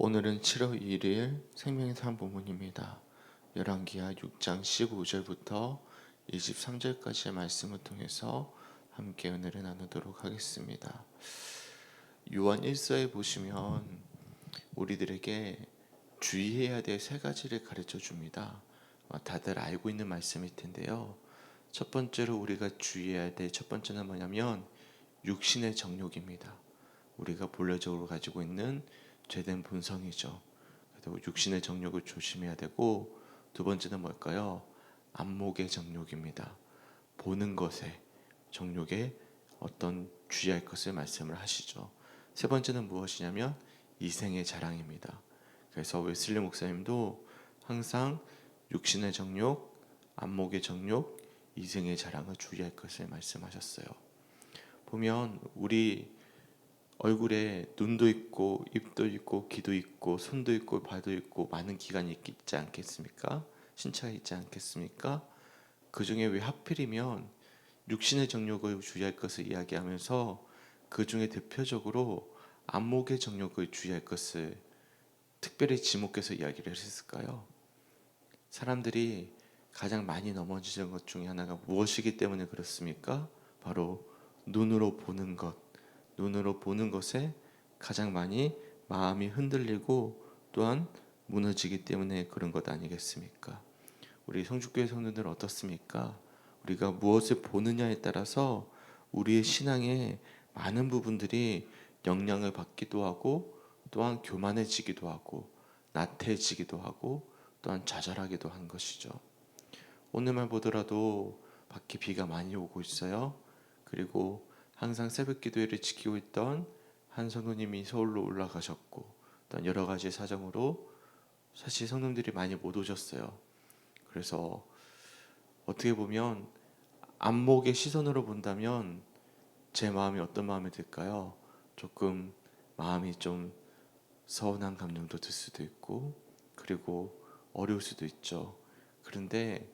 오늘은 7월 1일 생명의 산 본문입니다. 열왕기하 6장 15절부터 23절까지의 말씀을 통해서 함께 은혜를 나누도록 하겠습니다. 요한 1서에 보시면 우리들에게 주의해야 될 세 가지를 가르쳐 줍니다. 다들 알고 있는 말씀일 텐데요. 첫 번째로 우리가 주의해야 될 첫 번째는 뭐냐면 육신의 정욕입니다. 우리가 본래적으로 가지고 있는 죄된 본성이죠. 그리고 육신의 정욕을 조심해야 되고, 두 번째는 뭘까요? 안목의 정욕입니다. 보는 것에 정욕에 어떤 주의할 것을 말씀을 하시죠. 세 번째는 무엇이냐면 이생의 자랑입니다. 그래서 웨슬리 목사님도 항상 육신의 정욕, 안목의 정욕, 이생의 자랑을 주의할 것을 말씀하셨어요. 보면 우리 얼굴에 눈도 있고 입도 있고 귀도 있고 손도 있고 발도 있고 많은 기관이 있지 않겠습니까? 신체가 있지 않겠습니까? 그 중에 왜 하필이면 육신의 정욕을 주의할 것을 이야기하면서 그 중에 대표적으로 안목의 정욕을 주의할 것을 특별히 지목해서 이야기를 했을까요? 사람들이 가장 많이 넘어지는 것 중에 하나가 무엇이기 때문에 그렇습니까? 바로 눈으로 보는 것. 눈으로 보는 것에 가장 많이 마음이 흔들리고 또한 무너지기 때문에 그런 것 아니겠습니까? 우리 성주교회 성도들 어떻습니까? 우리가 무엇을 보느냐에 따라서 우리의 신앙의 많은 부분들이 영향을 받기도 하고 또한 교만해지기도 하고 나태해지기도 하고 또한 좌절하기도 한 것이죠. 오늘만 보더라도 밖에 비가 많이 오고 있어요. 그리고 항상 새벽 기도회를 지키고 있던 한 성도님이 서울로 올라가셨고, 또 여러 가지 사정으로 사실 성도님들이 많이 못 오셨어요. 그래서 어떻게 보면 안목의 시선으로 본다면 제 마음이 어떤 마음이 들까요? 조금 마음이 좀 서운한 감정도 들 수도 있고, 그리고 어려울 수도 있죠. 그런데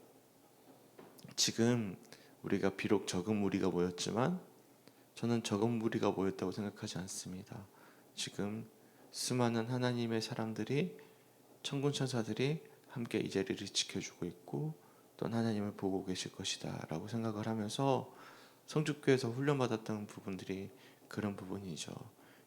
지금 우리가 비록 적은 무리가 모였지만 저는 적은 무리가 모였다고 생각하지 않습니다. 지금 수많은 하나님의 사람들이, 천군 천사들이 함께 이 자리를 지켜주고 있고 또 하나님을 보고 계실 것이다 라고 생각을 하면서 성주교에서 훈련받았던 부분들이 그런 부분이죠.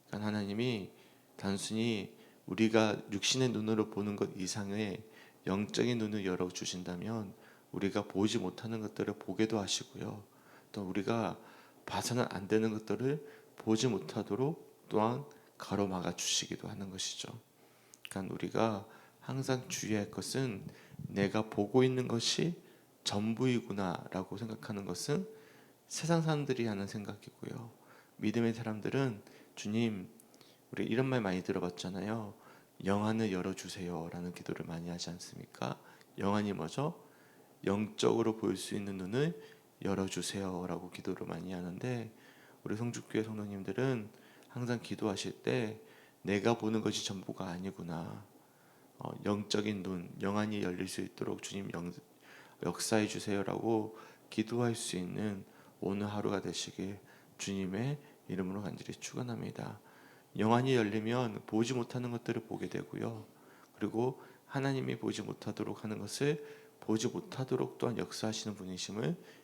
그러니까 하나님이 단순히 우리가 육신의 눈으로 보는 것 이상의 영적인 눈을 열어주신다면 우리가 보지 못하는 것들을 보게도 하시고요. 또 우리가 봐서는 안 되는 것들을 보지 못하도록 또한 가로막아 주시기도 하는 것이죠. 그러니까 우리가 항상 주의할 것은 내가 보고 있는 것이 전부이구나 라고 생각하는 것은 세상 사람들이 하는 생각이고요. 믿음의 사람들은 주님, 우리 이런 말 많이 들어봤잖아요. 영안을 열어주세요 라는 기도를 많이 하지 않습니까? 영안이 뭐죠? 영적으로 볼 수 있는 눈을 열어주세요 라고 기도를 많이 하는데, 우리 성주교회 성도님들은 항상 기도하실 때 내가 보는 것이 전부가 아니구나, 영적인 눈, 영안이 열릴 수 있도록 주님 역사해 주세요 라고 기도할 수 있는 오늘 하루가 되시길 주님의 이름으로 간절히 축원합니다. 영안이 열리면 보지 못하는 것들을 보게 되고요. 그리고 하나님이 보지 못하도록 하는 것을 보지 못하도록 또한 역사하시는 분이심을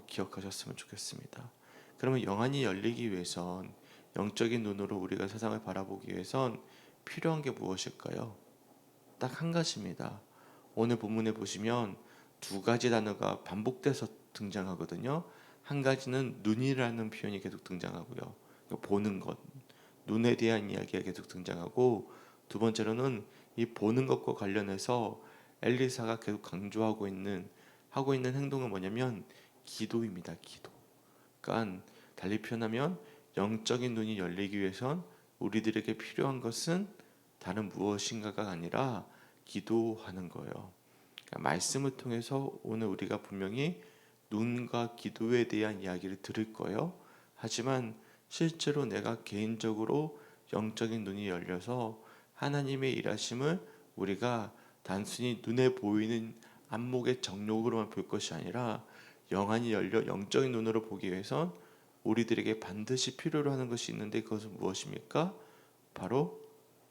기억하셨으면 좋겠습니다. 그러면 영안이 열리기 위해선, 영적인 눈으로 우리가 세상을 바라보기 위해선 필요한 게 무엇일까요? 딱 한 가지입니다. 오늘 본문에 보시면 두 가지 단어가 반복돼서 등장하거든요. 한 가지는 눈이라는 표현이 계속 등장하고요. 보는 것, 눈에 대한 이야기가 계속 등장하고, 두 번째로는 이 보는 것과 관련해서 엘리사가 계속 강조하고 하고 있는 행동은 뭐냐면 기도입니다. 기도. 그러니까 달리 표현하면 영적인 눈이 열리기 위해선 우리들에게 필요한 것은 다른 무엇인가가 아니라 기도하는 거예요. 그러니까 말씀을 통해서 오늘 우리가 분명히 눈과 기도에 대한 이야기를 들을 거예요. 하지만 실제로 내가 개인적으로 영적인 눈이 열려서 하나님의 일하심을 우리가 단순히 눈에 보이는 안목의 정욕으로만 볼 것이 아니라 영안이 열려 영적인 눈으로 보기 위해선 우리들에게 반드시 필요로 하는 것이 있는데, 그것은 무엇입니까? 바로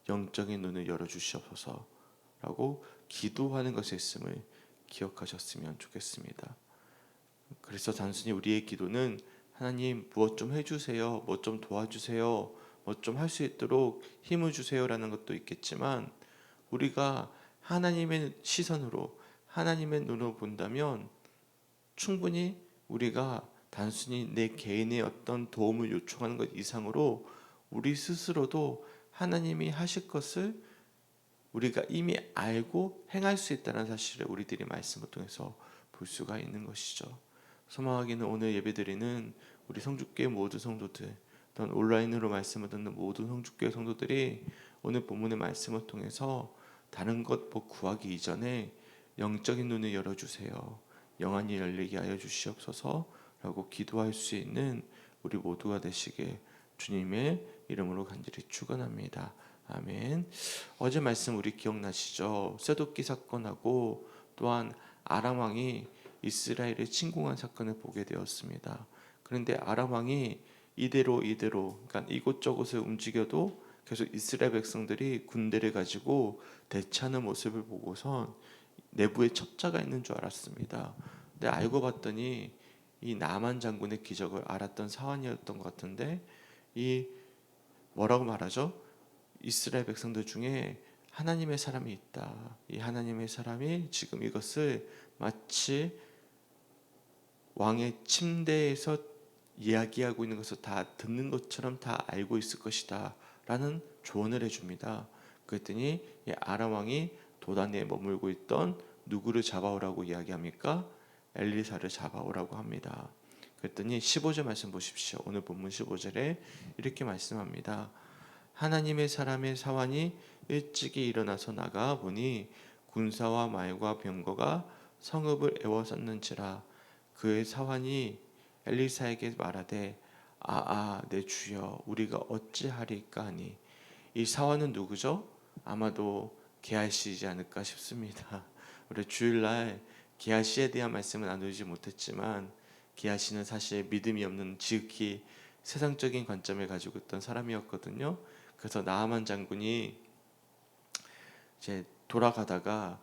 영적인 눈을 열어주시옵소서라고 기도하는 것에 있음을 기억하셨으면 좋겠습니다. 그래서 단순히 우리의 기도는 하나님 무엇 좀 해주세요, 뭐 좀 도와주세요, 뭐 좀 할 수 있도록 힘을 주세요라는 것도 있겠지만, 우리가 하나님의 시선으로 하나님의 눈으로 본다면 충분히 우리가 단순히 내 개인의 어떤 도움을 요청하는 것 이상으로 우리 스스로도 하나님이 하실 것을 우리가 이미 알고 행할 수 있다는 사실을 우리들이 말씀을 통해서 볼 수가 있는 것이죠. 소망하기는 오늘 예배드리는 우리 성주교회 모든 성도들, 또한 온라인으로 말씀을 듣는 모든 성주교회 성도들이 오늘 본문의 말씀을 통해서 다른 것 뭐 구하기 이전에 영적인 눈을 열어주세요, 영안이 열리게 하여 주시옵소서라고 기도할 수 있는 우리 모두가 되시게 주님의 이름으로 간절히 축원합니다. 아멘. 어제 말씀 우리 기억나시죠? 쇠도끼 사건하고 또한 아람 왕이 이스라엘을 침공한 사건을 보게 되었습니다. 그런데 아람 왕이 이대로 그러니까 이곳저곳을 움직여도 계속 이스라엘 백성들이 군대를 가지고 대치하는 모습을 보고선 내부에 첩자가 있는 줄 알았습니다. 근데 알고 봤더니 이 나만 장군의 기적을 알았던 사환이었던 것 같은데, 이 뭐라고 말하죠? 이스라엘 백성들 중에 하나님의 사람이 있다. 이 하나님의 사람이 지금 이것을 마치 왕의 침대에서 이야기하고 있는 것을 다 듣는 것처럼 다 알고 있을 것이다 라는 조언을 해줍니다. 그랬더니 이 아람 왕이 도단에 머물고 있던 누구를 잡아오라고 이야기합니까? 엘리사를 잡아오라고 합니다. 그랬더니 15절 말씀 보십시오. 오늘 본문 15절에 이렇게 말씀합니다. 하나님의 사람의 사환이 일찍이 일어나서 나가 보니 군사와 말과 병거가 성읍을 에워쌌는지라. 그의 사환이 엘리사에게 말하되 내 주여, 우리가 어찌하리까 하니. 이 사환은 누구죠? 아마도 게하시이지 않을까 싶습니다. 우리 주일날 게하시에 대한 말씀은 나누지 못했지만, 게하시는 사실 믿음이 없는 지극히 세상적인 관점을 가지고 있던 사람이었거든요. 그래서 나하만 장군이 이제 돌아가다가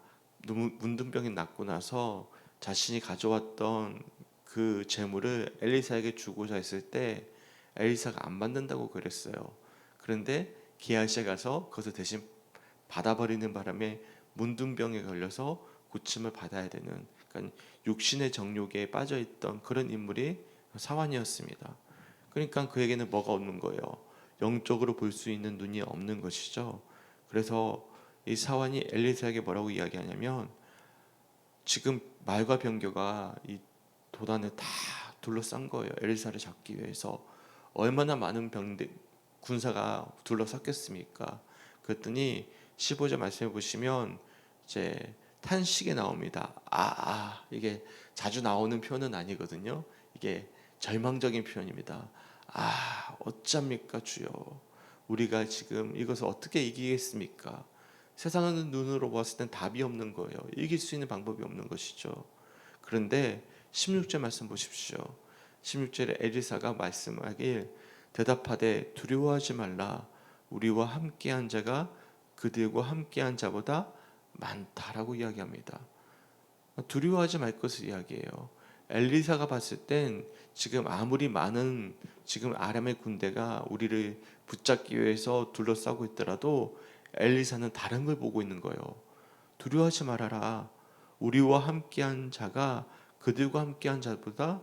문둥병이 낫고 나서 자신이 가져왔던 그 재물을 엘리사에게 주고자 했을 때 엘리사가 안 받는다고 그랬어요. 그런데 게하시에 가서 그것을 대신 받아버리는 바람에 문둥병에 걸려서 고침을 받아야 되는, 그러니까 육신의 정욕에 빠져있던 그런 인물이 사환이었습니다. 그러니까 그에게는 뭐가 없는 거예요? 영적으로 볼 수 있는 눈이 없는 것이죠. 그래서 이 사환이 엘리사에게 뭐라고 이야기하냐면, 지금 말과 병거가 이 도단을 다 둘러싼 거예요. 엘리사를 잡기 위해서. 얼마나 많은 군사가 둘러쌌겠습니까? 그랬더니 15절 말씀해 보시면 이제 탄식이 나옵니다. 이게 자주 나오는 표현은 아니거든요. 이게 절망적인 표현입니다. 어쩝니까 주여, 우리가 지금 이것을 어떻게 이기겠습니까? 세상의 눈으로 봤을 땐 답이 없는 거예요. 이길 수 있는 방법이 없는 것이죠. 그런데 16절 말씀 보십시오. 16절에 엘리사가 말씀하길 대답하되 두려워하지 말라, 우리와 함께한 자가 그들과 함께한 자보다 많다라고 이야기합니다. 두려워하지 말 것을 이야기해요. 엘리사가 봤을 땐 지금 아무리 많은 지금 아람의 군대가 우리를 붙잡기 위해서 둘러싸고 있더라도 엘리사는 다른 걸 보고 있는 거예요. 두려워하지 말아라, 우리와 함께한 자가 그들과 함께한 자보다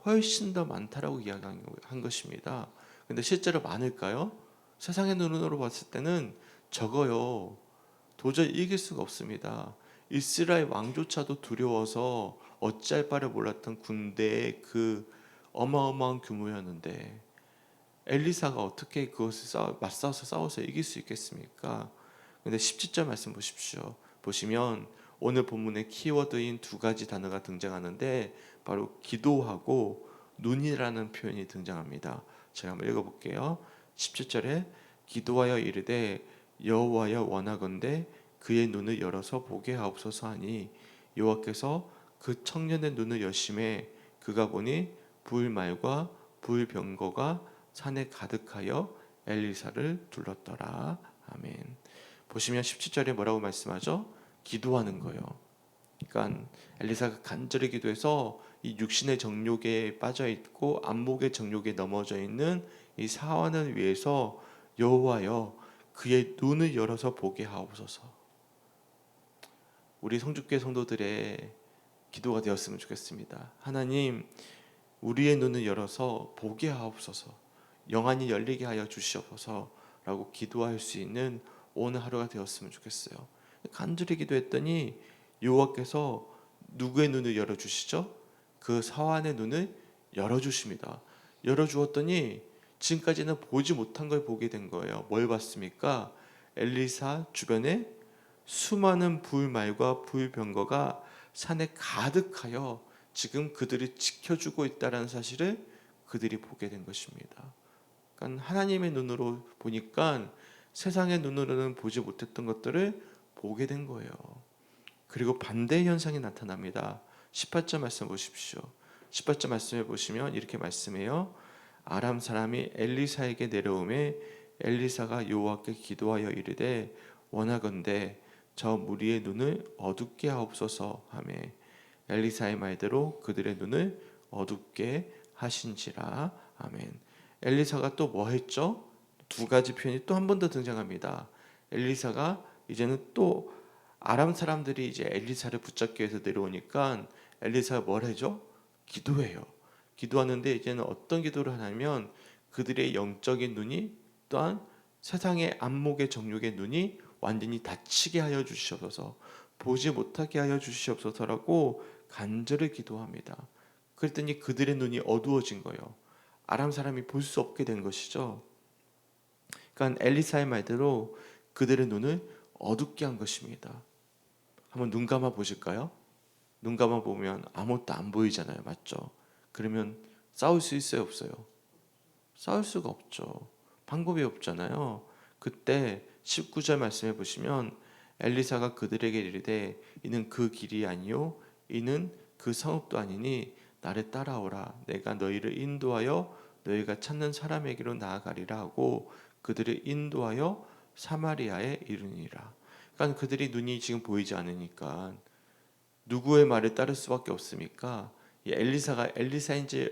훨씬 더 많다라고 이야기한 것입니다. 근데 실제로 많을까요? 세상의 눈으로 봤을 때는 적어요. 도저히 이길 수가 없습니다. 이스라엘 왕조차도 두려워서 어찌할 바를 몰랐던 군대의 그 어마어마한 규모였는데 엘리사가 어떻게 그것을 맞서서 싸워서 이길 수 있겠습니까? 근데 17절 말씀 보십시오. 보시면 오늘 본문의 키워드인 두 가지 단어가 등장하는데 바로 기도하고 눈이라는 표현이 등장합니다. 제가 한번 읽어볼게요. 17절에 기도하여 이르되 여호와여 원하건대 그의 눈을 열어서 보게 하옵소서 하니 여호와께서 그 청년의 눈을 여심해 그가 보니 불말과 불병거가 산에 가득하여 엘리사를 둘렀더라. 아멘. 보시면 17절에 뭐라고 말씀하죠? 기도하는 거예요. 그러니까 엘리사가 간절히 기도해서 이 육신의 정욕에 빠져 있고 안목의 정욕에 넘어져 있는 이 사환을 위해서 여호와여 그의 눈을 열어서 보게 하옵소서. 우리 성주교회 성도들의 기도가 되었으면 좋겠습니다. 하나님, 우리의 눈을 열어서 보게 하옵소서. 영안이 열리게 하여 주시옵소서라고 기도할 수 있는 오늘 하루가 되었으면 좋겠어요. 간절히 기도했더니 여호와께서 누구의 눈을 열어 주시죠? 그 사환의 눈을 열어 주십니다. 열어 주었더니 지금까지는 보지 못한 걸 보게 된 거예요. 뭘 봤습니까? 엘리사 주변에 수많은 불말과 불병거가 산에 가득하여 지금 그들을 지켜주고 있다는 사실을 그들이 보게 된 것입니다. 그러니까 하나님의 눈으로 보니까 세상의 눈으로는 보지 못했던 것들을 보게 된 거예요. 그리고 반대의 현상이 나타납니다. 18절 말씀 보십시오. 18절 말씀에 보시면 이렇게 말씀해요. 아람 사람이 엘리사에게 내려오매 엘리사가 여호와께 기도하여 이르되 원하건대 저 무리의 눈을 어둡게 하옵소서 하매 엘리사의 말대로 그들의 눈을 어둡게 하신지라. 아멘. 엘리사가 또 뭐 했죠? 두 가지 표현이 또 한 번 더 등장합니다. 엘리사가 이제는 또 아람 사람들이 이제 엘리사를 붙잡기 위해서 내려오니까 엘리사가 뭘 하죠? 기도해요. 기도하는데 이제는 어떤 기도를 하냐면 그들의 영적인 눈이 또한 세상의 안목의 정욕의 눈이 완전히 닫히게 하여 주시옵소서, 보지 못하게 하여 주시옵소서라고 간절히 기도합니다. 그랬더니 그들의 눈이 어두워진 거예요. 아람 사람이 볼 수 없게 된 것이죠. 그러니까 엘리사의 말대로 그들의 눈을 어둡게 한 것입니다. 한번 눈 감아 보실까요? 눈 감아 보면 아무것도 안 보이잖아요. 맞죠? 그러면 싸울 수 있어요? 없어요? 싸울 수가 없죠. 방법이 없잖아요. 그때 19절 말씀해 보시면 엘리사가 그들에게 이르되 이는 그 길이 아니요 이는 그 성읍도 아니니 나를 따라오라. 내가 너희를 인도하여 너희가 찾는 사람에게로 나아가리라 하고 그들을 인도하여 사마리아에 이르니라. 그러니까 그들이 눈이 지금 보이지 않으니까 누구의 말을 따를 수밖에 없습니까? 이 엘리사가 엘리사인지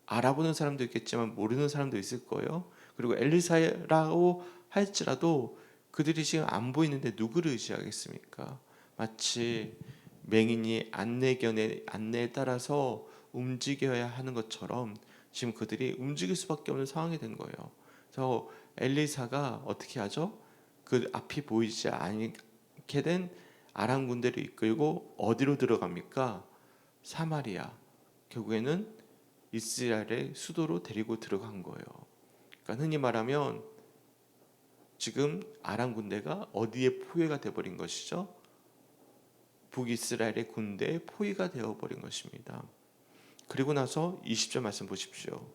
알아보는 사람도 있겠지만 모르는 사람도 있을 거예요. 그리고 엘리사라고 할지라도 그들이 지금 안 보이는데 누구를 의지하겠습니까? 마치 맹인이 안내에 따라서 움직여야 하는 것처럼 지금 그들이 움직일 수밖에 없는 상황이 된 거예요. 그래서 엘리사가 어떻게 하죠? 그 앞이 보이지 않게 된 아람 군대를 이끌고 어디로 들어갑니까? 사마리아. 결국에는 이스라엘의 수도로 데리고 들어간 거예요. 그러니까 흔히 말하면 지금 아람 군대가 어디에 포위가 되어버린 것이죠? 북이스라엘의 군대의 포위가 되어버린 것입니다. 그리고 나서 20절 말씀 보십시오.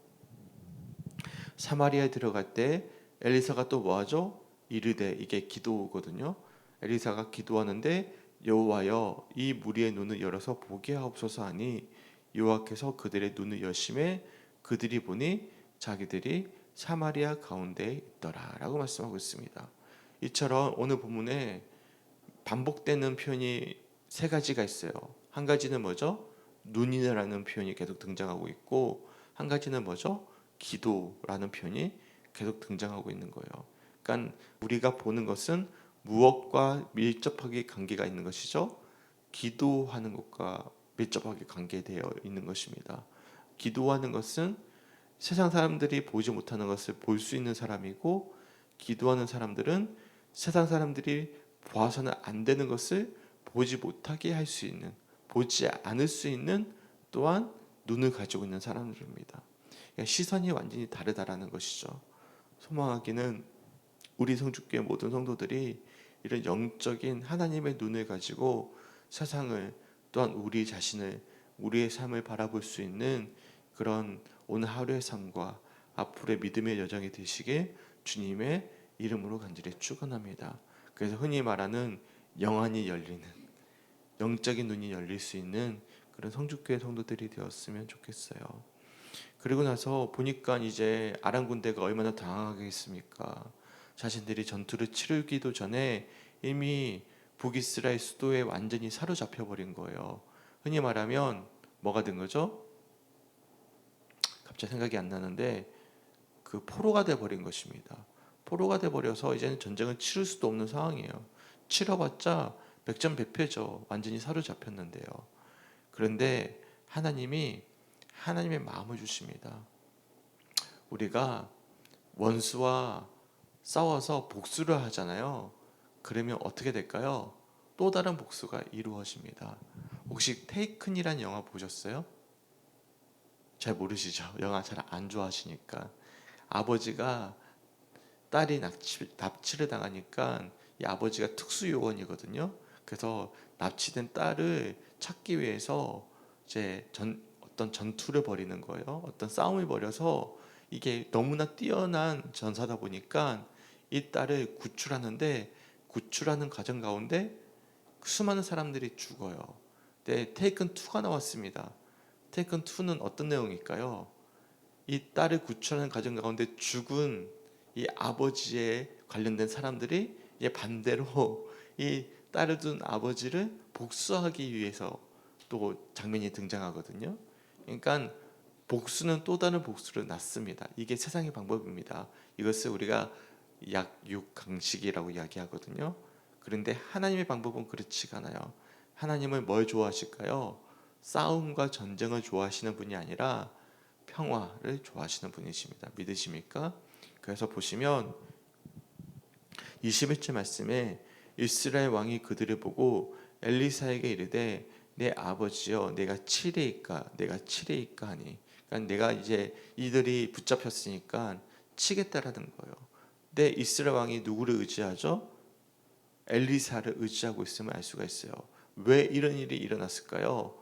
사마리아에 들어갈 때 엘리사가 또 뭐하죠? 이르되, 이게 기도거든요. 엘리사가 기도하는데 여호와여 이 무리의 눈을 열어서 보게 하옵소서 하니 여호와께서 그들의 눈을 여심해 그들이 보니 자기들이 사마리아 가운데에 있더라 라고 말씀하고 있습니다. 이처럼 오늘 본문에 반복되는 표현이 세 가지가 있어요. 한 가지는 뭐죠? 눈이라는 표현이 계속 등장하고 있고, 한 가지는 뭐죠? 기도라는 표현이 계속 등장하고 있는 거예요. 그러니까 우리가 보는 것은 무엇과 밀접하게 관계가 있는 것이죠? 기도하는 것과 밀접하게 관계되어 있는 것입니다. 기도하는 것은 세상 사람들이 보지 못하는 것을 볼 수 있는 사람이고, 기도하는 사람들은 세상 사람들이 보아서는 안 되는 것을 보지 못하게 할 수 있는, 보지 않을 수 있는 또한 눈을 가지고 있는 사람들입니다. 그러니까 시선이 완전히 다르다라는 것이죠. 소망하기는 우리 성주교회 모든 성도들이 이런 영적인 하나님의 눈을 가지고 세상을, 또한 우리 자신을, 우리의 삶을 바라볼 수 있는 그런 오늘 하루의 삶과 앞으로의 믿음의 여정이 되시길 주님의 이름으로 간절히 축원합니다. 그래서 흔히 말하는 영안이 열리는, 영적인 눈이 열릴 수 있는 그런 성주교회 성도들이 되었으면 좋겠어요. 그리고 나서 보니까 이제 아람 군대가 얼마나 당황하겠습니까? 자신들이 전투를 치르기도 전에 이미 북이스라엘 수도에 완전히 사로잡혀 버린 거예요. 흔히 말하면 뭐가 된 거죠? 갑자기 생각이 안 나는데 그 포로가 돼 버린 것입니다. 포로가 돼 버려서 이제는 전쟁을 치를 수도 없는 상황이에요. 치러봤자 백전백패죠. 완전히 사로잡혔는데요. 그런데 하나님의 마음을 주십니다. 우리가 원수와 싸워서 복수를 하잖아요. 그러면 어떻게 될까요? 또 다른 복수가 이루어집니다. 혹시 테이큰이란 영화 보셨어요? 잘 모르시죠? 영화 잘 안 좋아하시니까. 아버지가 딸이 납치를 당하니까 이 아버지가 특수요원이거든요. 그래서 납치된 딸을 찾기 위해서 이제 어떤 전투를 벌이는 거예요. 어떤 싸움을 벌여서 이게 너무나 뛰어난 전사다 보니까 이 딸을 구출하는데 구출하는 과정 가운데 수많은 사람들이 죽어요. 근데 테이큰 2가 나왔습니다. 테이큰 2는 어떤 내용일까요? 이 딸을 구출하는 과정 가운데 죽은 이 아버지에 관련된 사람들이 이제 반대로 이 딸을 둔 아버지를 복수하기 위해서 또 장면이 등장하거든요. 그러니까 복수는 또 다른 복수를 낳습니다. 이게 세상의 방법입니다. 이것을 우리가 약육강식이라고 이야기하거든요. 그런데 하나님의 방법은 그렇지가 않아요. 하나님은 뭘 좋아하실까요? 싸움과 전쟁을 좋아하시는 분이 아니라 평화를 좋아하시는 분이십니다. 믿으십니까? 그래서 보시면 21절 말씀에 이스라엘 왕이 그들을 보고 엘리사에게 이르되 내 아버지여 내가 치리이까 하니, 그러니까 내가 이제 이들이 붙잡혔으니까 치겠다라는 거예요. 근데 이스라엘 왕이 누구를 의지하죠? 엘리사를 의지하고 있음을 알 수가 있어요. 왜 이런 일이 일어났을까요?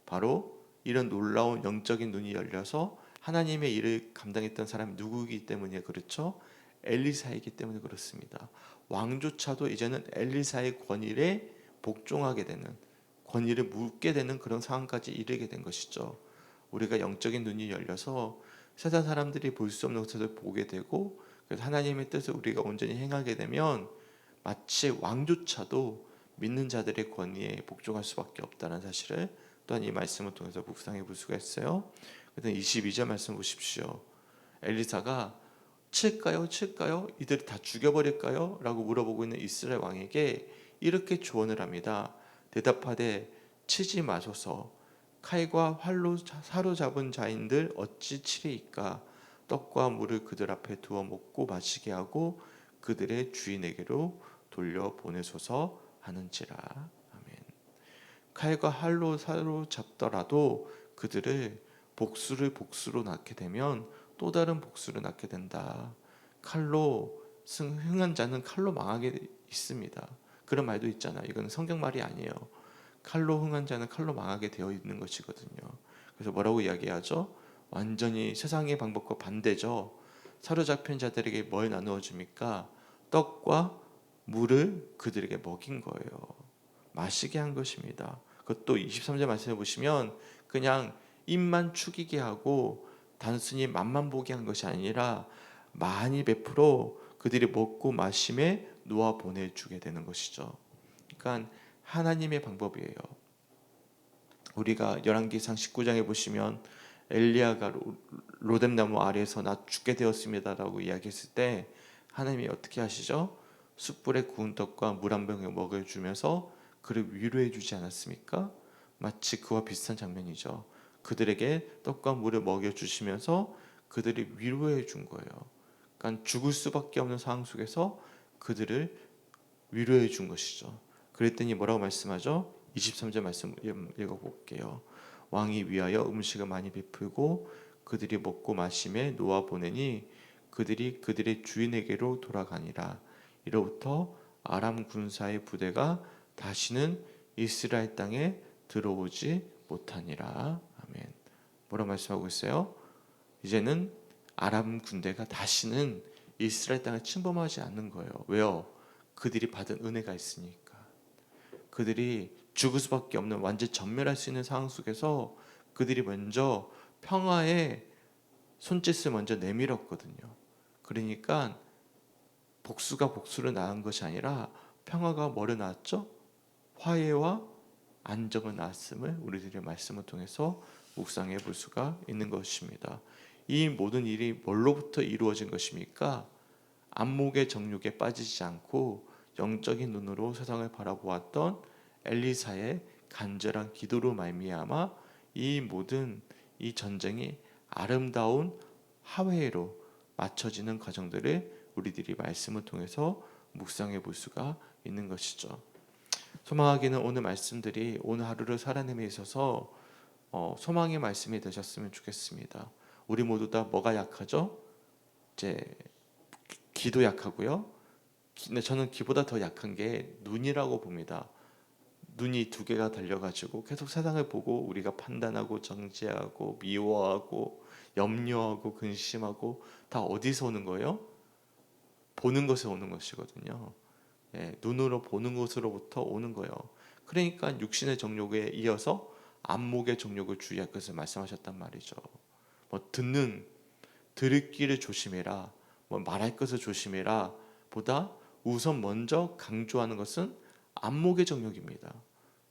바로 이런 놀라운 영적인 눈이 열려서 하나님의 일을 감당했던 사람이 누구이기 때문에 그렇죠? 엘리사이기 때문에 그렇습니다. 왕조차도 이제는 엘리사의 권위에 복종하게 되는, 권위를 묻게 되는 그런 상황까지 이르게 된 것이죠. 우리가 영적인 눈이 열려서 세상 사람들이 볼 수 없는 것을 보게 되고, 그래서 하나님의 뜻을 우리가 온전히 행하게 되면 마치 왕조차도 믿는 자들의 권위에 복종할 수밖에 없다는 사실을 또한 이 말씀을 통해서 묵상해 볼 수가 있어요. 그래서 22절 말씀 보십시오. 엘리사가 칠까요? 이들을 다 죽여버릴까요? 라고 물어보고 있는 이스라엘 왕에게 이렇게 조언을 합니다. 대답하되 치지 마소서. 칼과 활로 사로잡은 자인들 어찌 치리이까? 떡과 물을 그들 앞에 두어 먹고 마시게 하고 그들의 주인에게로 돌려 보내소서 하는지라. 아멘. 칼과 활로 사로잡더라도 그들을 복수로 낳게 되면 또 다른 복수를 낳게 된다. 칼로 흥한 자는 칼로 망하게 있습니다. 그런 말도 있잖아요. 이건 성경 말이 아니에요. 칼로 흥한 자는 칼로 망하게 되어 있는 것이거든요. 그래서 뭐라고 이야기하죠? 완전히 세상의 방법과 반대죠. 사로잡힌 자들에게 뭘 나누어 줍니까? 떡과 물을 그들에게 먹인 거예요. 마시게 한 것입니다. 그것도 23절 말씀해 보시면 그냥 입만 축이게 하고 단순히 맛만 보게 한 것이 아니라 많이 베풀어 그들이 먹고 마심에 놓아 보내주게 되는 것이죠. 그러니까 하나님의 방법이에요. 우리가 열왕기상 19장에 보시면 엘리야가 로뎀나무 아래에서 나 죽게 되었습니다라고 이야기했을 때 하나님이 어떻게 하시죠? 숯불에 구운 떡과 물 한 병을 먹여주면서 그를 위로해 주지 않았습니까? 마치 그와 비슷한 장면이죠. 그들에게 떡과 물을 먹여주시면서 그들을 위로해 준 거예요. 그러니까 죽을 수밖에 없는 상황 속에서 그들을 위로해 준 것이죠. 그랬더니 뭐라고 말씀하죠? 23절 말씀 읽어볼게요. 왕이 위하여 음식을 많이 베풀고 그들이 먹고 마심에 놓아 보내니 그들이 그들의 주인에게로 돌아가니라. 이로부터 아람 군사의 부대가 다시는 이스라엘 땅에 들어오지 못하니라. 아멘. 뭐라고 말씀하고 있어요? 이제는 아람 군대가 다시는 이스라엘 땅을 침범하지 않는 거예요. 왜요? 그들이 받은 은혜가 있으니까. 그들이 죽을 수밖에 없는 완전 전멸할 수 있는 상황 속에서 그들이 먼저 평화의 손짓을 먼저 내밀었거든요. 그러니까 복수가 복수를 낳은 것이 아니라 평화가 뭐를 낳았죠? 화해와 안정을 낳았음을 우리들의 말씀을 통해서 묵상해 볼 수가 있는 것입니다. 이 모든 일이 뭘로부터 이루어진 것입니까? 안목의 정욕에 빠지지 않고 영적인 눈으로 세상을 바라보았던 엘리사의 간절한 기도로 말미암아 이 모든 이 전쟁이 아름다운 화해로 맞춰지는 과정들을 우리들이 말씀을 통해서 묵상해 볼 수가 있는 것이죠. 소망하기는 오늘 말씀들이 오늘 하루를 살아내에 있어서 소망의 말씀이 되셨으면 좋겠습니다. 우리 모두 다 뭐가 약하죠? 이제 기도 약하고요. 근데 저는 기보다 더 약한 게 눈이라고 봅니다. 눈이 두 개가 달려가지고 계속 세상을 보고 우리가 판단하고 정죄하고 미워하고 염려하고 근심하고 다 어디서 오는 거예요? 보는 것에 오는 것이거든요. 예, 눈으로 보는 것으로부터 오는 거예요. 그러니까 육신의 정욕에 이어서 안목의 정욕을 주의할 것을 말씀하셨단 말이죠. 뭐 들을 길을 조심해라, 뭐 말할 것을 조심해라 보다 우선 먼저 강조하는 것은 안목의 정욕입니다.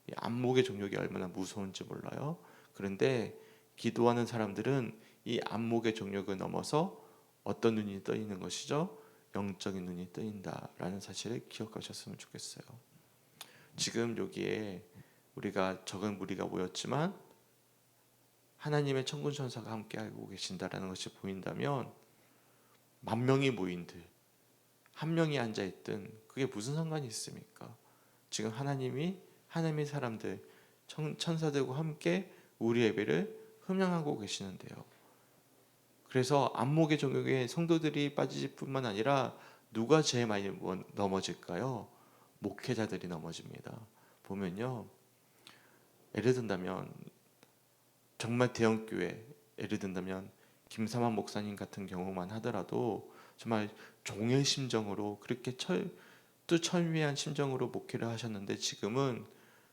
이 안목의 정욕이 얼마나 무서운지 몰라요. 그런데 기도하는 사람들은 이 안목의 정욕을 넘어서 어떤 눈이 떠 있는 것이죠? 영적인 눈이 뜨인다라는 사실을 기억하셨으면 좋겠어요. 지금 여기에 우리가 적은 무리가 모였지만 하나님의 천군 천사가 함께하고 계신다라는 것이 보인다면 만 명이 모인들 한 명이 앉아있든 그게 무슨 상관이 있습니까? 지금 하나님의 사람들 천사들과 함께 우리 예배를 흠양하고 계시는데요. 그래서 안목의 정욕에 성도들이 빠질 뿐만 아니라 누가 제일 많이 넘어질까요? 목회자들이 넘어집니다. 보면요, 예를 든다면 정말 대형 교회, 예를 든다면 김삼환 목사님 같은 경우만 하더라도 정말 종의 심정으로 그렇게 철미한 심정으로 목회를 하셨는데 지금은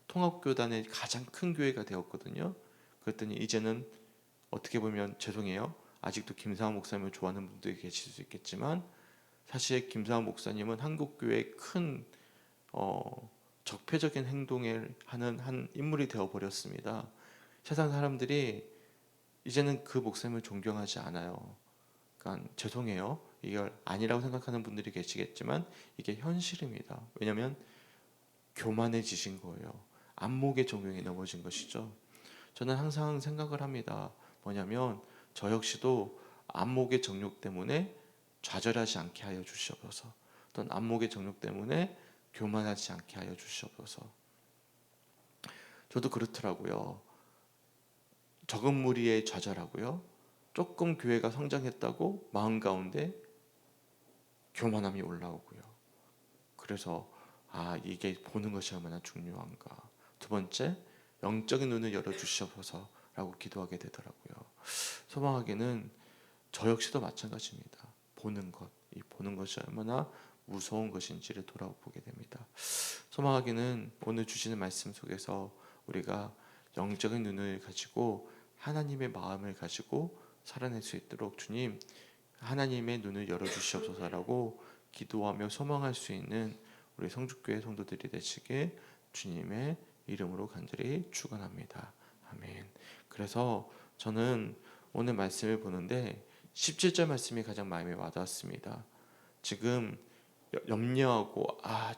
통합교단의 가장 큰 교회가 되었거든요. 그랬더니 이제는 어떻게 보면 죄송해요. 아직도 김삼환 목사님을 좋아하는 분들이 계실 수 있겠지만 사실 김삼환 목사님은 한국교회의 큰 적폐적인 행동을 하는 한 인물이 되어버렸습니다. 세상 사람들이 이제는 그 목사님을 존경하지 않아요. 그러니까 죄송해요. 이걸 아니라고 생각하는 분들이 계시겠지만 이게 현실입니다. 왜냐하면 교만해지신 거예요. 안목의 정욕에 넘어진 것이죠. 저는 항상 생각을 합니다. 뭐냐면 저 역시도 안목의 정욕 때문에 좌절하지 않게 하여 주시옵소서. 또는 안목의 정욕 때문에 교만하지 않게 하여 주시옵소서. 저도 그렇더라고요. 적은 무리에 좌절하고요. 조금 교회가 성장했다고 마음 가운데 교만함이 올라오고요. 그래서 이게 보는 것이 얼마나 중요한가. 두 번째, 영적인 눈을 열어주시옵소서라고 기도하게 되더라고요. 소망하기는 저 역시도 마찬가지입니다. 이 보는 것이 얼마나 무서운 것인지를 돌아보게 됩니다. 소망하기는 오늘 주시는 말씀 속에서 우리가 영적인 눈을 가지고 하나님의 마음을 가지고 살아낼 수 있도록 주님 하나님의 눈을 열어주시옵소서라고 기도하며 소망할 수 있는 우리 성주교회 성도들이 되시길 주님의 이름으로 간절히 축원합니다. 아멘. 그래서 저는 오늘 말씀을 보는데 17절 말씀이 가장 마음에 와닿았습니다. 지금 염려하고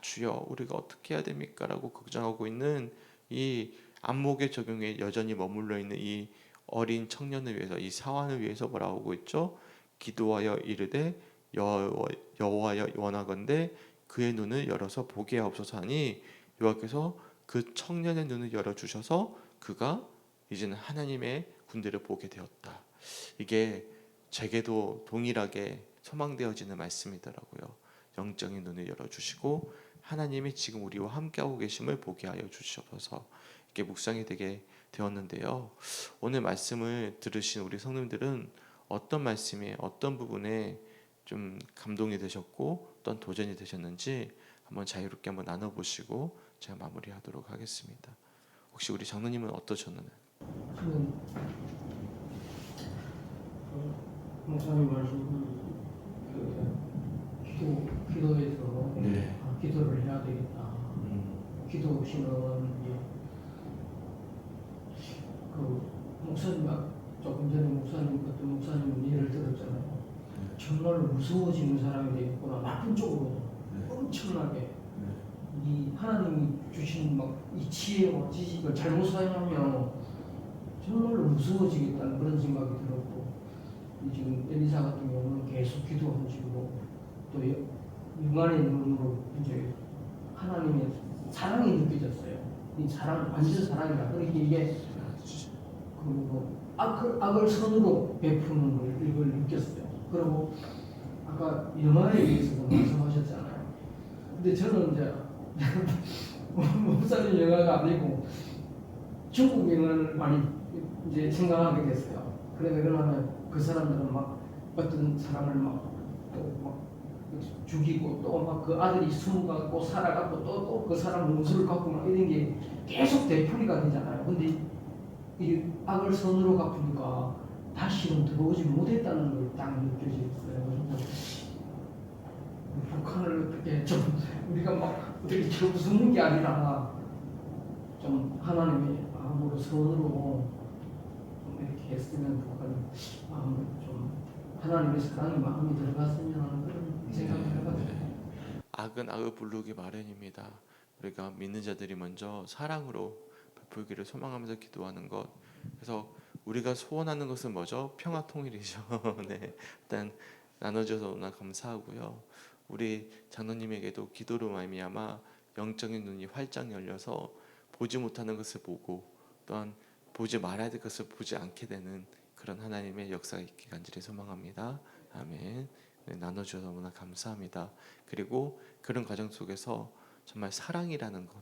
주여 우리가 어떻게 해야 됩니까? 라고 걱정하고 있는 이 안목의 적용에 여전히 머물러 있는 이 어린 청년을 위해서 이 사환을 위해서 뭐라고 하고 있죠? 기도하여 이르되 여호와여 원하건대 그의 눈을 열어서 보게 하옵소서 하니 여호와께서 그 청년의 눈을 열어주셔서 그가 이제는 하나님의 군대를 보게 되었다. 이게 제게도 동일하게 소망되어지는 말씀이더라고요. 영적인 눈을 열어주시고 하나님이 지금 우리와 함께하고 계심을 보게 하여 주시옵소서. 이렇게 묵상이 되게 되었는데요. 오늘 말씀을 들으신 우리 성도님들은 어떤 말씀에 어떤 부분에 좀 감동이 되셨고 어떤 도전이 되셨는지 한번 자유롭게 한번 나눠보시고 제가 마무리하도록 하겠습니다. 혹시 우리 장로님은 어떠셨나요? 저는 목사님 말씀 기도에서 네. 기도를 해야 되겠다. 기도 없이는 그 목사님 조금 전에 어떤 목사님 예를 들었잖아요. 정말로 무서워지는 사람이 되겠구나. 나쁜 쪽으로 엄청나게 이 하나님이 주신 이 지혜와 지식을 잘못 사용하면 정말로 무서워지겠다는 그런 생각이 들었고, 지금 엘리사 같은 경우는 계속 기도한 식으로 또 영안의 눈으로 이제 하나님의 사랑이 느껴졌어요. 이 사랑 완전 사랑이다. 그러니까 이게 악을 선으로 베푸는 걸 이걸 느꼈어요. 그리고 아까 영화에 대해서도 말씀하셨잖아요. 근데 저는 이제 목사님 영화가 아니고 중국 영화를 많이 이제 생각하게 됐어요. 그래 왜 그러냐면 그 사람들은 어떤 사람을 또 죽이고 또 그 아들이 숨어갖고 살아갖고 또 그 사람 용서를 갖고 이런 게 계속 되풀이가 되잖아요. 근데 이 악을 선으로 갚으니까 다시는 들어오지 못했다는 걸 딱 느껴졌어요. 북한을 어떻게 좀 우리가 어떻게 무섭는 게 아니라 좀 하나님의 마음으로 선으로 이렇게 했으면 북한 마음을 좀 하나님의 사랑의 마음이 들어갔으면 하는 그런 생각을 해가지고. 악은 악을 부르기 마련입니다. 우리가 믿는 자들이 먼저 사랑으로 베풀기를 소망하면서 기도하는 것. 그래서 우리가 소원하는 것은 뭐죠? 평화 통일이죠. 네, 일단 나눠줘서 너무나 감사하고요. 우리 장로님에게도 기도로 말미암아 영적인 눈이 활짝 열려서 보지 못하는 것을 보고 또한 보지 말아야 될 것을 보지 않게 되는 그런 하나님의 역사가 있기 간절히 소망합니다. 아멘. 네, 나눠주셔서 너무나 감사합니다. 그리고 그런 과정 속에서 정말 사랑이라는 것.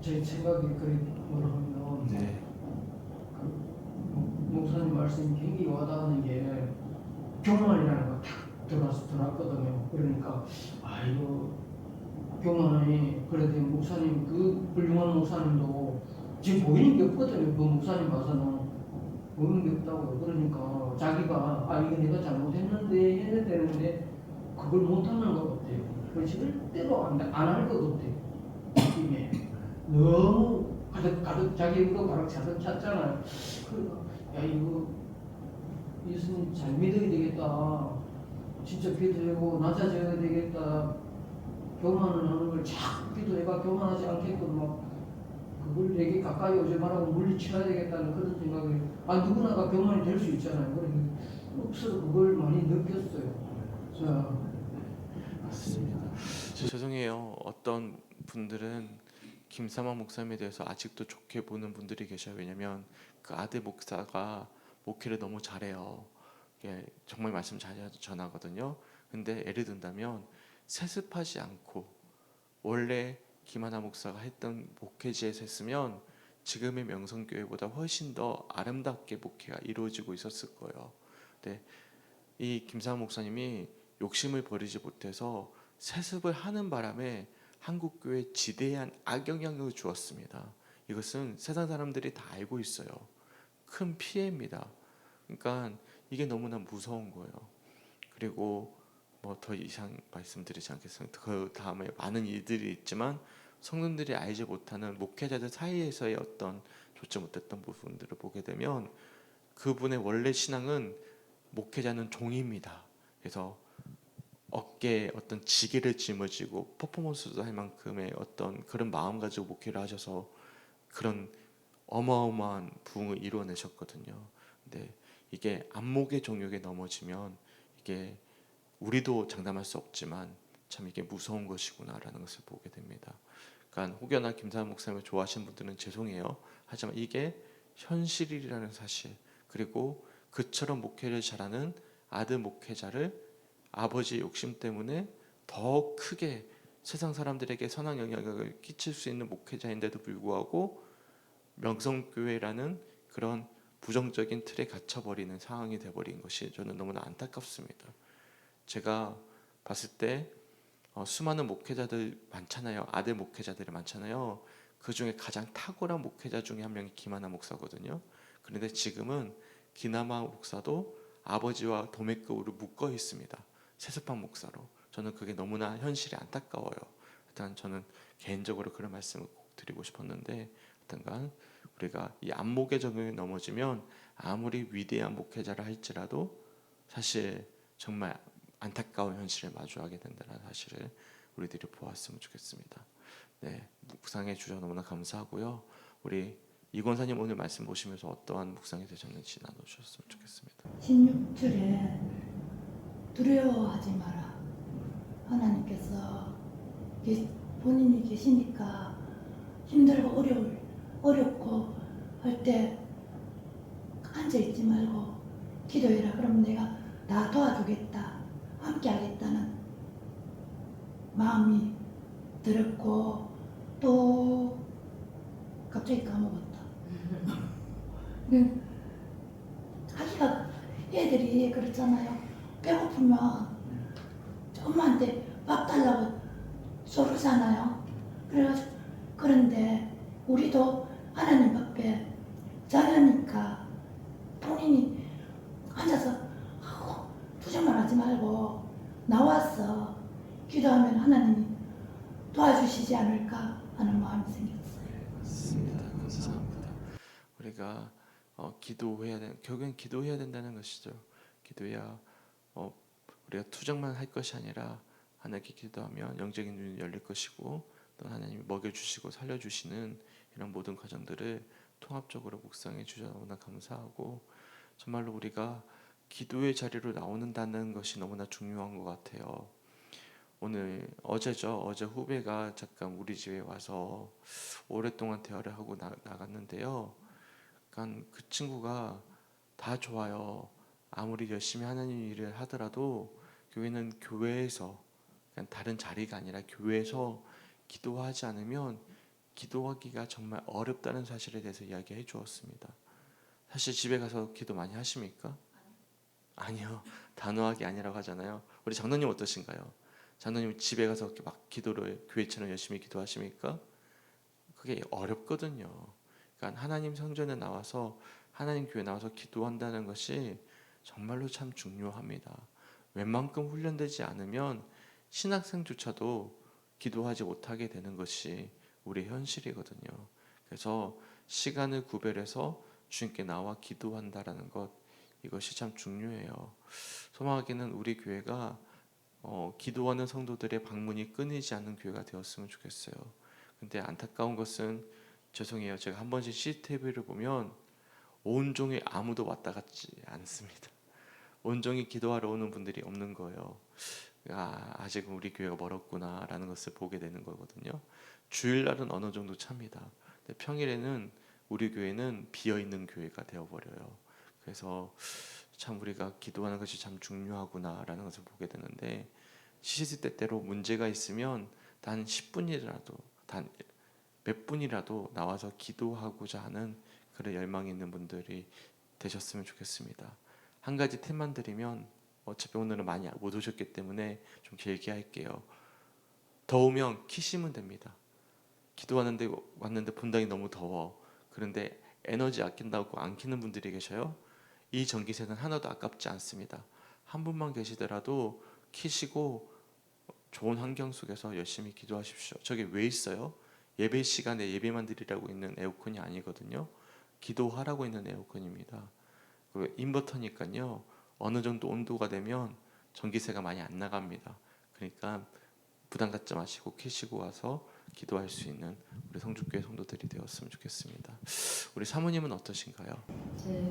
제 생각이 뭐라 하면 네. 그 목사님 말씀이 굉장히 와닿는 게 교만이라는 거 딱 들어왔거든요. 그러니까 이거 교만이 그래도 목사님 그 훌륭한 목사님도 지금 보이는 게 없거든요. 그 목사님 봐서는 보이는 게 없다고요. 그러니까 자기가 이거 내가 잘못했는데 해야 되는데 그걸 못하는 것 같아요. 그걸 절대로 안 할 것 같아요. 입에 너무 가득 자기 의도 가득 찼잖아요. 그러니까 이거 예수님 잘 믿어야 되겠다. 진짜 기도하고 낮아져야 되겠다. 교만을 하는 걸 자꾸 기도해봐 교만하지 않게끔 그걸 내게 가까이 오지 말라고 물리쳐야 되겠다는 그런 생각이 누구나가 교만이 될 수 있잖아요. 그러니까 없어서 그걸 많이 느꼈어요. 자, 맞습니다. 죄송해요. 어떤 분들은 김삼환 목사님에 대해서 아직도 좋게 보는 분들이 계셔요. 왜냐하면 그 아들 목사가 목회를 너무 잘해요. 정말 말씀 잘 전하거든요. 근데 예를 든다면 세습하지 않고 원래 김하나 목사가 했던 목회지에서 했으면 지금의 명성교회보다 훨씬 더 아름답게 목회가 이루어지고 있었을 거예요. 근데 이 김삼환 목사님이 욕심을 버리지 못해서 세습을 하는 바람에 한국 교회에 지대한 악영향을 주었습니다. 이것은 세상 사람들이 다 알고 있어요. 큰 피해입니다. 그러니까 이게 너무나 무서운 거예요. 그리고 더 이상 말씀드리지 않겠습니다. 그 다음에 많은 일들이 있지만 성도들이 알지 못하는 목회자들 사이에서의 어떤 좋지 못했던 부분들을 보게 되면 그분의 원래 신앙은 목회자는 종입니다. 그래서 어깨에 어떤 지게를 짊어지고 퍼포먼스도 할 만큼의 어떤 그런 마음 가지고 목회를 하셔서 그런 어마어마한 부흥을 이루어내셨거든요. 근데 이게 안목의 정욕에 넘어지면 이게 우리도 장담할 수 없지만 참 이게 무서운 것이구나라는 것을 보게 됩니다. 그러니까 혹여나 김삼환 목사님을 좋아하시는 분들은 죄송해요. 하지만 이게 현실이라는 사실, 그리고 그처럼 목회를 잘하는 아들 목회자를 아버지의 욕심 때문에 더 크게 세상 사람들에게 선한 영향을 끼칠 수 있는 목회자인데도 불구하고 명성교회라는 그런 부정적인 틀에 갇혀버리는 상황이 돼버린 것이 저는 너무나 안타깝습니다. 제가 봤을 때 수많은 목회자들 많잖아요. 아들 목회자들이 많잖아요. 그 중에 가장 탁월한 목회자 중에 한 명이 김하나 목사거든요. 그런데 지금은 김하나 목사도 아버지와 도매급으로 묶어 있습니다. 세습한 목사로. 저는 그게 너무나 현실이 안타까워요. 일단 저는 개인적으로 그런 말씀을 꼭 드리고 싶었는데, 하여튼간 우리가 이 안목의 적용이 넘어지면 아무리 위대한 목회자라 할지라도 사실 정말 안타까운 현실을 마주하게 된다는 사실을 우리들이 보았으면 좋겠습니다. 네, 묵상해 주셔서 너무나 감사하고요. 우리 이 권사님 오늘 말씀 보시면서 어떠한 묵상이 되셨는지 나눠주셨으면 좋겠습니다. 16절에 두려워하지 마라. 하나님께서 본인이 계시니까 힘들고 어렵고 할 때 앉아있지 말고 기도해라. 그럼 내가 다 도와주겠다. 함께 하겠다는 마음이 들었고, 또 갑자기 까먹었다. 자기가 애들이 그렇잖아요. 배고프면 엄마한테 밥 달라고 소르잖아요. 그런데 우리도 하나님 앞에 자녀니까 본인이 앉아서 투정만 하지 말고 나와서 기도하면 하나님이 도와주시지 않을까 하는 마음이 생겼어요. 맞습니다. 감사합니다. 우리가 기도해야 되는, 결국엔 기도해야 된다는 것이죠. 기도해야 우리가 투정만 할 것이 아니라 하나님께 기도하면 영적인 눈이 열릴 것이고, 또 하나님이 먹여주시고 살려주시는 이런 모든 과정들을 통합적으로 묵상해 주셔서 너무나 감사하고, 정말로 우리가 기도의 자리로 나오는다는 것이 너무나 중요한 것 같아요. 어제 후배가 잠깐 우리 집에 와서 오랫동안 대화를 하고 나갔는데요. 그러니까 그 친구가 다 좋아요. 아무리 열심히 하나님 일을 하더라도 교회는 교회에서, 그냥 다른 자리가 아니라 교회에서 기도하지 않으면 기도하기가 정말 어렵다는 사실에 대해서 이야기해 주었습니다. 사실 집에 가서 기도 많이 하십니까? 아니요. 단호하게 아니라고 하잖아요. 우리 장로님 어떠신가요? 장로님 집에 가서 이렇게 막 기도를 교회처럼 열심히 기도하십니까? 그게 어렵거든요. 그러니까 하나님 성전에 나와서, 하나님 교회 나와서 기도한다는 것이 정말로 참 중요합니다. 웬만큼 훈련되지 않으면 신학생조차도 기도하지 못하게 되는 것이 우리의 현실이거든요. 그래서 시간을 구별해서 주님께 나와 기도한다라는 것, 이것이 참 중요해요. 소망하기는 우리 교회가 기도하는 성도들의 방문이 끊이지 않는 교회가 되었으면 좋겠어요. 근데 안타까운 것은, 죄송해요, 제가 한 번씩 CCTV를 보면 온종일 아무도 왔다 갔지 않습니다. 온종일 기도하러 오는 분들이 없는 거예요. 아직은 우리 교회가 멀었구나라는 것을 보게 되는 거거든요. 주일날은 어느 정도 찹니다. 근데 평일에는 우리 교회는 비어있는 교회가 되어버려요. 그래서 참 우리가 기도하는 것이 참 중요하구나라는 것을 보게 되는데, 시시때때로 문제가 있으면 단 10분이라도, 단 몇 분이라도 나와서 기도하고자 하는 그런 열망이 있는 분들이 되셨으면 좋겠습니다. 한 가지 팁만 드리면, 어차피 오늘은 많이 못 오셨기 때문에 좀 길게 할게요. 더우면 키시면 됩니다. 기도하는데 왔는데 분당이 너무 더워. 그런데 에너지 아낀다고 안 키는 분들이 계셔요. 이 전기세는 하나도 아깝지 않습니다. 한 분만 계시더라도 키시고 좋은 환경 속에서 열심히 기도하십시오. 저게 왜 있어요? 예배 시간에 예배만 드리라고 있는 에어컨이 아니거든요. 기도하라고 있는 에어컨입니다. 인버터니까요. 어느 정도 온도가 되면 전기세가 많이 안 나갑니다. 그러니까 부담 갖지 마시고 켜시고 와서 기도할 수 있는 우리 성주교회 성도들이 되었으면 좋겠습니다. 우리 사모님은 어떠신가요?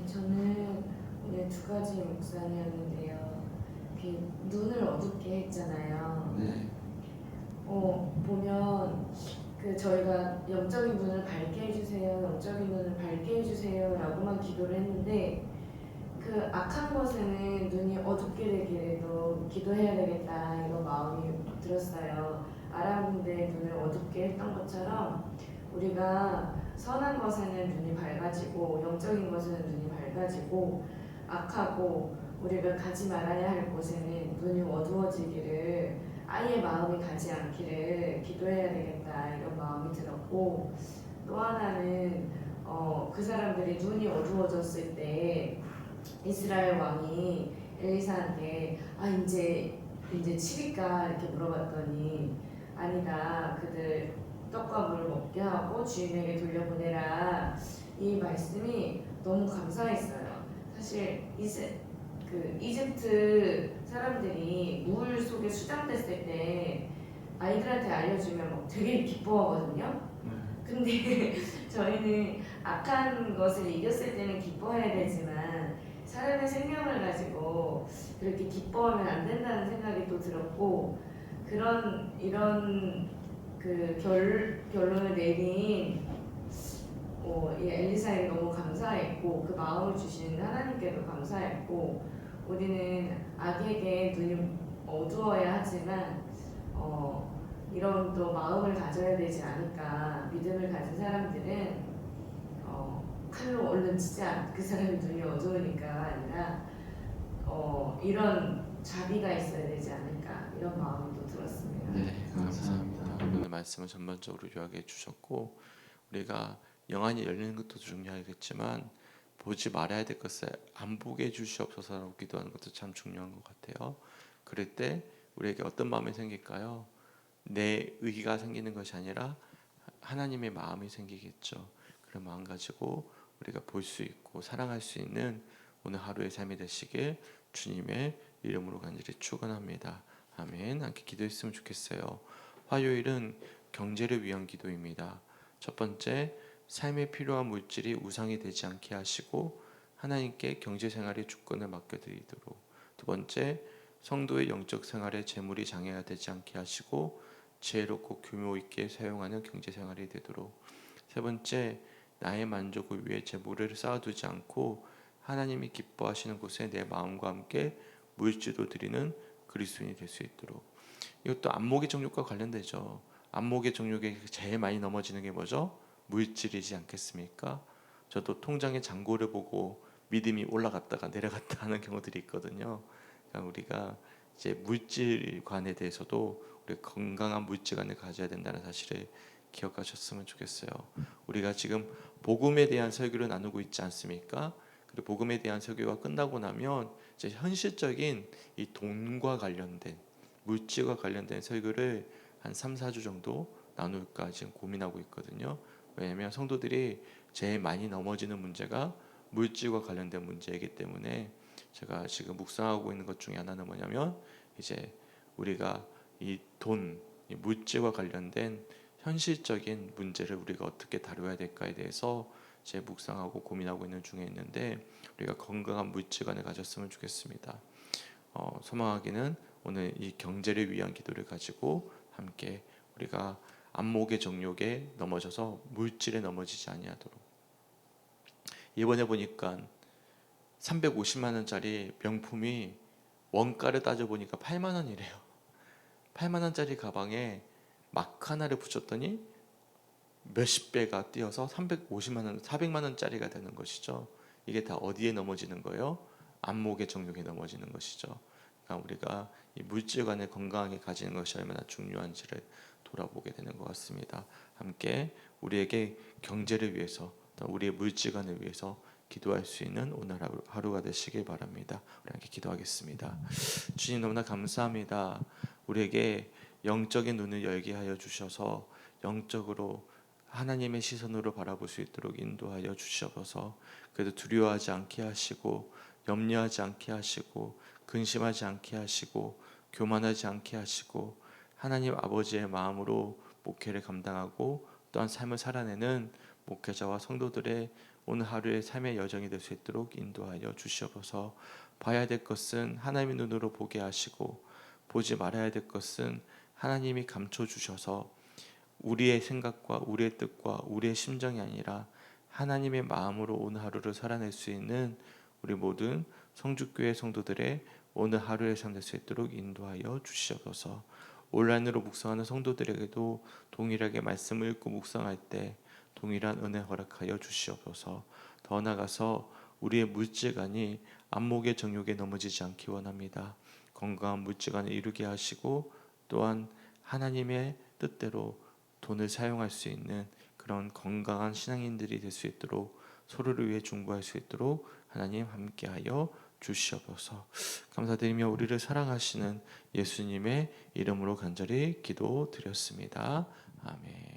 저는 오늘 두 가지 묵상이었는데요. 눈을 어둡게 했잖아요. 네. 보면 저희가 영적인 눈을 밝게 해주세요, 영적인 눈을 밝게 해주세요라고만 기도를 했는데, 그 악한 것에는 눈이 어둡게 되기에도 기도해야 되겠다 이런 마음이 들었어요. 아람군대의 눈을 어둡게 했던 것처럼 우리가 선한 것에는 눈이 밝아지고 영적인 것에는 눈이 밝아지고, 악하고 우리가 가지 말아야 할 곳에는 눈이 어두워지기를, 아예 마음이 가지 않기를 기도해야 되겠다 이런 마음이 들었고, 또 하나는 그 사람들이 눈이 어두워졌을 때 이스라엘 왕이 엘리사한테 이제 이제 치릴까 이렇게 물어봤더니 아니다. 그들 떡과 물을 먹게 하고 주인에게 돌려보내라. 이 말씀이 너무 감사했어요. 사실 이집트 사람들이 물 속에 수장됐을 때 아이들한테 알려주면 막 되게 기뻐하거든요. 근데 저희는 악한 것을 이겼을 때는 기뻐해야 되지만 사람의 생명을 가지고 그렇게 기뻐하면 안 된다는 생각이 또 들었고 이런 그 결론을 내린 이 엘리사에게 너무 감사했고 그 마음을 주신 하나님께도 감사했고 우리는 악에게 눈이 어두워야 하지만 이런 또 마음을 가져야 되지 않을까. 믿음을 가진 사람들은 칼로 얼른 치자. 그 사람이 눈이 어두우니까 아니라 이런 자비가 있어야 되지 않을까. 이런 마음이 또 들었습니다. 네, 감사합니다. 오늘 말씀을 전반적으로 요약해 주셨고 우리가 영안이 열리는 것도 중요하겠지만 보지 말아야 될 것을 안 보게 해주시옵소서라고 기도하는 것도 참 중요한 것 같아요. 그럴 때 우리에게 어떤 마음이 생길까요? 내 의가 생기는 것이 아니라 하나님의 마음이 생기겠죠. 그런 마음 가지고 우리가 볼 수 있고 사랑할 수 있는 오늘 하루의 삶이 되시길 주님의 이름으로 간절히 축원합니다. 아멘. 함께 기도했으면 좋겠어요. 화요일은 경제를 위한 기도입니다. 첫 번째, 삶에 필요한 물질이 우상이 되지 않게 하시고 하나님께 경제 생활의 주권을 맡겨드리도록. 두 번째, 성도의 영적 생활에 재물이 장애가 되지 않게 하시고 지혜롭고 규모 있게 사용하는 경제 생활이 되도록. 세 번째, 나의 만족을 위해 재물을 쌓아두지 않고 하나님이 기뻐하시는 곳에 내 마음과 함께 물질도 드리는 그리스도인이 될 수 있도록. 이것도 안목의 정욕과 관련되죠. 안목의 정욕에 제일 많이 넘어지는 게 뭐죠? 물질이지 않겠습니까? 저도 통장의 잔고를 보고 믿음이 올라갔다가 내려갔다 하는 경우들이 있거든요. 그러니까 우리가 이제 물질관에 대해서도 우리 건강한 물질관을 가져야 된다는 사실을 기억하셨으면 좋겠어요. 우리가 지금 복음에 대한 설교를 나누고 있지 않습니까? 그리고 복음에 대한 설교가 끝나고 나면 이제 현실적인 이 돈과 관련된 물질과 관련된 설교를 한 3, 4주 정도 나눌까 지금 고민하고 있거든요. 왜냐하면 성도들이 제일 많이 넘어지는 문제가 물질과 관련된 문제이기 때문에 제가 지금 묵상하고 있는 것 중에 하나는 뭐냐면 이제 우리가 이 돈, 이 물질과 관련된 현실적인 문제를 우리가 어떻게 다뤄야 될까에 대해서 제 묵상하고 고민하고 있는 중에 있는데 우리가 건강한 물질관을 가졌으면 좋겠습니다. 소망하기는 오늘 이 경제를 위한 기도를 가지고 함께 우리가 안목의 정욕에 넘어져서 물질에 넘어지지 아니하도록. 이번에 보니까 350만 원짜리 명품이 원가를 따져보니까 8만 원이래요. 8만 원짜리 가방에 마크 하나를 붙였더니 몇십 배가 뛰어서 350만 원, 400만 원짜리가 되는 것이죠. 이게 다 어디에 넘어지는 거예요? 안목의 정욕에 넘어지는 것이죠. 그러니까 우리가 이 물질관을 건강하게 가지는 것이 얼마나 중요한지를 돌아보게 되는 것 같습니다. 함께 우리에게 경제를 위해서 또 우리의 물질관을 위해서 기도할 수 있는 오늘 하루가 되시길 바랍니다. 우리 함께 기도하겠습니다. 주님 너무나 감사합니다. 우리에게 영적인 눈을 열게 하여 주셔서 영적으로 하나님의 시선으로 바라볼 수 있도록 인도하여 주시옵소서. 그래도 두려워하지 않게 하시고 염려하지 않게 하시고 근심하지 않게 하시고 교만하지 않게 하시고 하나님 아버지의 마음으로 목회를 감당하고 또한 삶을 살아내는 목회자와 성도들의 오늘 하루의 삶의 여정이 될 수 있도록 인도하여 주시옵소서. 봐야 될 것은 하나님의 눈으로 보게 하시고 보지 말아야 될 것은 하나님이 감춰주셔서 우리의 생각과 우리의 뜻과 우리의 심정이 아니라 하나님의 마음으로 오늘 하루를 살아낼 수 있는 우리 모든 성주교회 성도들의 오늘 하루의 삶 될 수 있도록 인도하여 주시옵소서. 온라인으로 묵상하는 성도들에게도 동일하게 말씀을 읽고 묵상할 때 동일한 은혜 허락하여 주시옵소서. 더 나아가서 우리의 물질관이 안목의 정욕에 넘어지지 않기 원합니다. 건강한 물질관을 이루게 하시고 또한 하나님의 뜻대로 돈을 사용할 수 있는 그런 건강한 신앙인들이 될 수 있도록 서로를 위해 중보할 수 있도록 하나님 함께하여 주시옵소서. 감사드리며 우리를 사랑하시는 예수님의 이름으로 간절히 기도드렸습니다. 아멘.